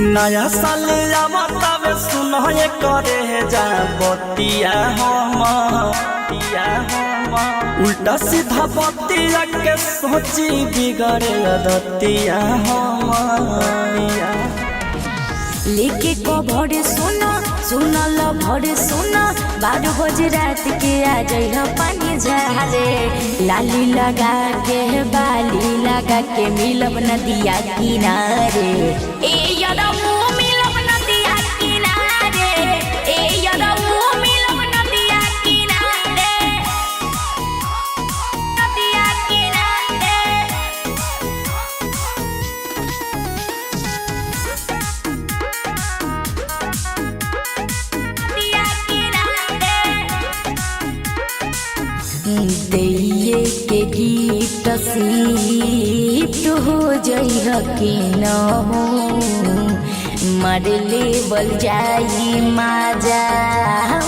नया साल आवतावे सुनहे करे जा बतिया हम उल्टा सीधा बतिया के सोची बिगड़े दतिया हम लेके कभर सुनो सुनल भर सुनो 12 बजे रात के आ जाइह पानी झारे लाली लगा के बाली लगा के मिलब नदिया किनारे ए यदमु मिलब नदिया किनारे ए यदमु मिलब नदिया किनारे नदिया किनारे दैये के गीत सीट हो जइह के न हो मरले बल जाई माजा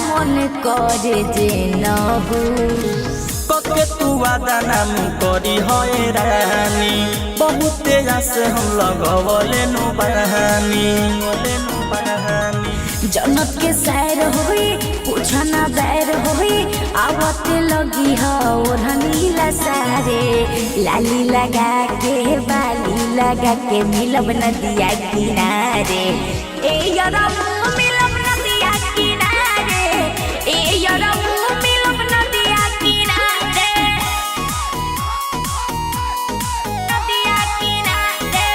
मन करे जे न हो कके तू वादा नाम करी होए रानी बहुते आसे हम लगवले नु बहानी जनत के सैर होई पूछना बैर होई आवते लगी हो ओढ़नीला सारे लाली लगा के बाली लगा के मिलब नदिया किनारे ए यरमु मिलब नदिया किनारे ए यरमु मिलब नदिया किनारे नदिया किनारे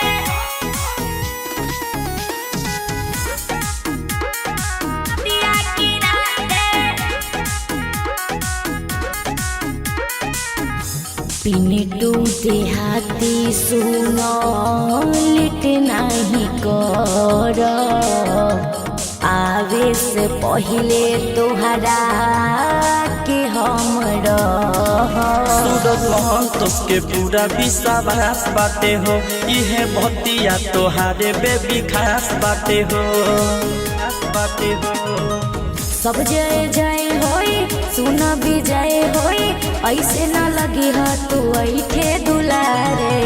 पिनेटू देहाती सुनो लिट नहीं कर आवे से पहले तोहरा के हम के पूरा विश्वास बाटे हो इहे भतिया तोहारे बेबी खास बाटे हो सब जय जय होई सुन विजय होई ऐसे न लगी हो तू ऐठे दुलारे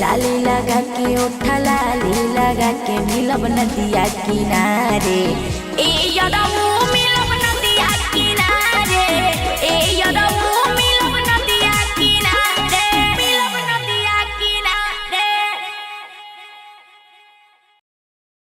लाली लगा के उठा लाली लगा के मिलब नदिया किनारे ए यदमु